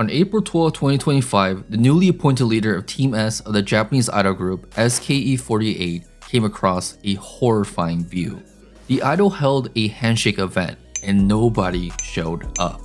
On April 12, 2025, the newly appointed leader of Team S of the Japanese idol group SKE48 came across a horrifying view. The idol held a handshake event and nobody showed up.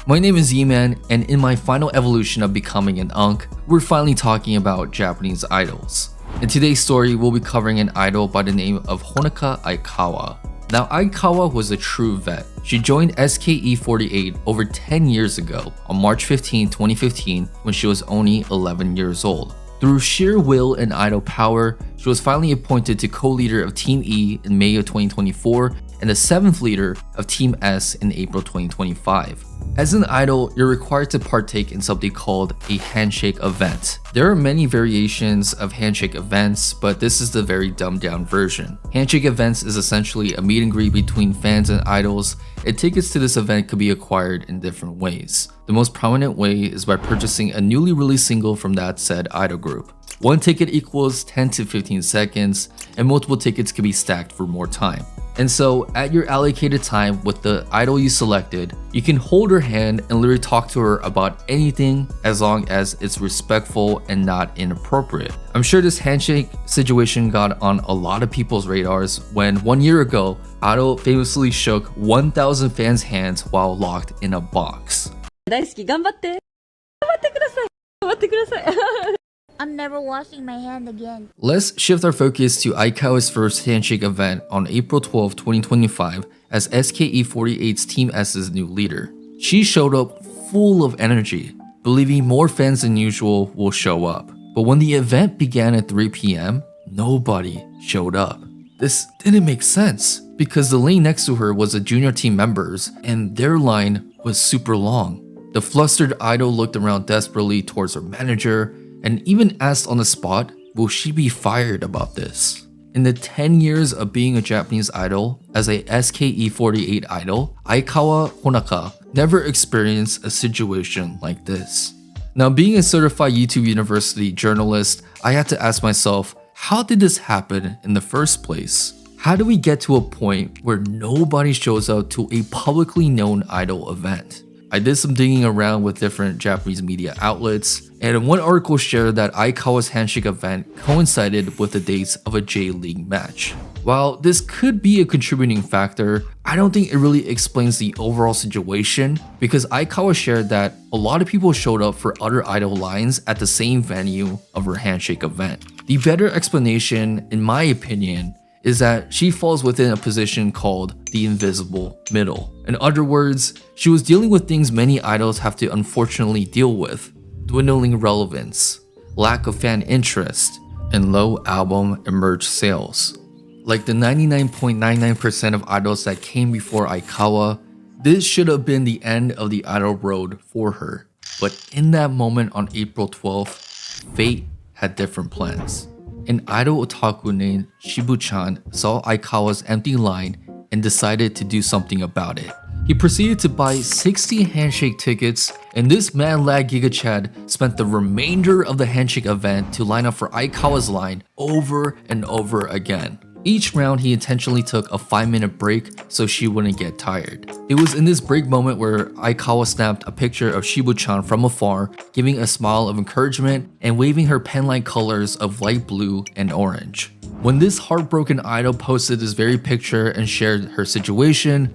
My name is Z-Man, and in my final evolution of becoming an unk, we're finally talking about Japanese idols. In today's story, we'll be covering an idol by the name of Honaka Aikawa. Now, Aikawa was a true vet. She joined SKE48 over 10 years ago on March 15, 2015 when she was only 11 years old. Through sheer will and idol power, she was finally appointed to co-leader of Team E in May of 2024 and the 7th leader of Team S in April 2025. As an idol, you're required to partake in something called a handshake event. There are many variations of handshake events, but this is the very dumbed down version. Handshake events is essentially a meet and greet between fans and idols, and tickets to this event could be acquired in different ways. The most prominent way is by purchasing a newly released single from that said idol group. One ticket equals 10 to 15 seconds, and multiple tickets can be stacked for more time. And so, at your allocated time with the idol you selected, you can hold her hand and literally talk to her about anything as long as it's respectful and not inappropriate. I'm sure this handshake situation got on a lot of people's radars when 1 year ago, Idol famously shook 1,000 fans' hands while locked in a box. 大好き頑張って頑張ってください頑張ってください I'm never washing my hand again. Let's shift our focus to Aikawa's first handshake event on April 12, 2025 as SKE48's Team S's new leader. She showed up full of energy, believing more fans than usual will show up. But when the event began at 3 p.m., nobody showed up. This didn't make sense because the lane next to her was the junior team members and their line was super long. The flustered idol looked around desperately towards her manager and even asked on the spot, will she be fired about this? In the 10 years of being a Japanese idol, as a SKE48 idol, Aikawa Honaka never experienced a situation like this. Now, being a certified YouTube University journalist, I had to ask myself, how did this happen in the first place? How do we get to a point where nobody shows up to a publicly known idol event? I did some digging around with different Japanese media outlets, and one article shared that Aikawa's handshake event coincided with the dates of a J-League match. While this could be a contributing factor, I don't think it really explains the overall situation because Aikawa shared that a lot of people showed up for other idol lines at the same venue of her handshake event. The better explanation, in my opinion, is that she falls within a position called the invisible middle. In other words, she was dealing with things many idols have to unfortunately deal with: dwindling relevance, lack of fan interest, and low album and merch sales. Like the 99.99% of idols that came before Aikawa, this should have been the end of the idol road for her. But in that moment on April 12th, fate had different plans. An idol otaku named Shibu-chan saw Aikawa's empty line and decided to do something about it. He proceeded to buy 60 handshake tickets, and this man lad Giga Chad spent the remainder of the handshake event to line up for Aikawa's line over and over again. Each round, he intentionally took a 5-minute break so she wouldn't get tired. It was in this break moment where Aikawa snapped a picture of Shibu-chan from afar, giving a smile of encouragement and waving her pen-like colors of light blue and orange. When this heartbroken idol posted this very picture and shared her situation,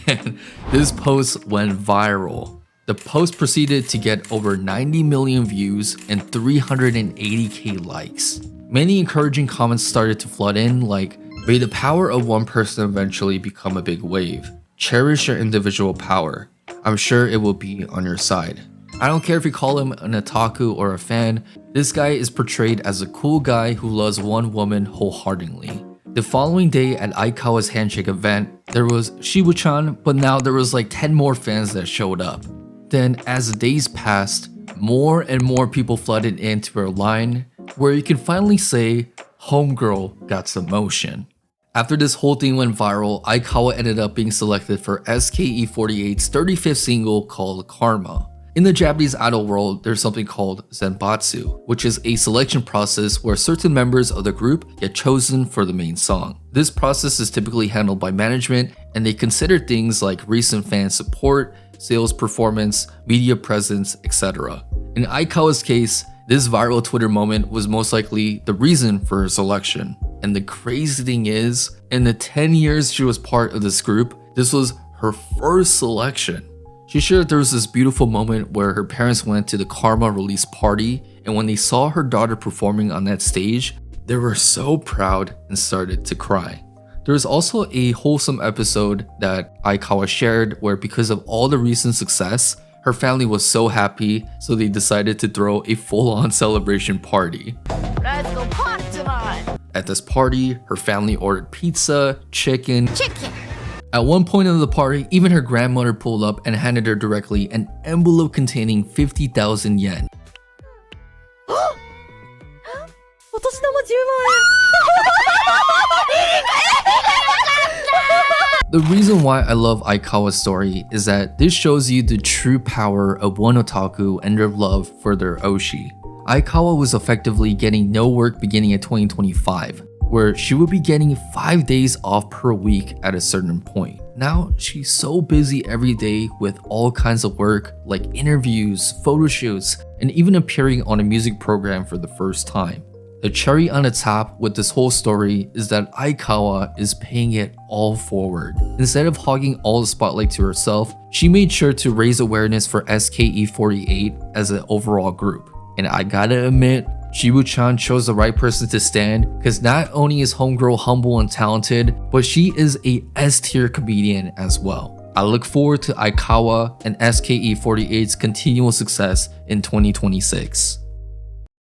man, this post went viral. The post proceeded to get over 90 million views and 380k likes. Many encouraging comments started to flood in like, may the power of one person eventually become a big wave. Cherish your individual power. I'm sure it will be on your side. I don't care if you call him an otaku or a fan, this guy is portrayed as a cool guy who loves one woman wholeheartedly. The following day at Aikawa's handshake event, there was Shibu-chan, but now there was like 10 more fans that showed up. Then as the days passed, more and more people flooded into her line, where you can finally say, homegirl got some motion. After this whole thing went viral, Aikawa ended up being selected for SKE48's 35th single called Karma. In the Japanese idol world, there's something called Zenbatsu, which is a selection process where certain members of the group get chosen for the main song. This process is typically handled by management, and they consider things like recent fan support, sales performance, media presence, etc. In Aikawa's case, this viral Twitter moment was most likely the reason for her selection. And the crazy thing is, in the 10 years she was part of this group, this was her first selection. She shared there was this beautiful moment where her parents went to the Karma release party, and when they saw her daughter performing on that stage, they were so proud and started to cry. There was also a wholesome episode that Aikawa shared where because of all the recent success, her family was so happy, so they decided to throw a full-on celebration party. Let's go party tonight. At this party, her family ordered pizza, chicken. At one point of the party, even her grandmother pulled up and handed her directly an envelope containing 50,000 yen. お年玉10万 The reason why I love Aikawa's story is that this shows you the true power of one otaku and their love for their oshi. Aikawa was effectively getting no work beginning in 2025, where she would be getting 5 days off per week at a certain point. Now, she's so busy every day with all kinds of work like interviews, photo shoots, and even appearing on a music program for the first time. The cherry on the top with this whole story is that Aikawa is paying it all forward. Instead of hogging all the spotlight to herself, she made sure to raise awareness for SKE48 as an overall group. And I gotta admit, Shibu-chan chose the right person to stand because not only is homegirl humble and talented, but she is a S-tier comedian as well. I look forward to Aikawa and SKE48's continual success in 2026.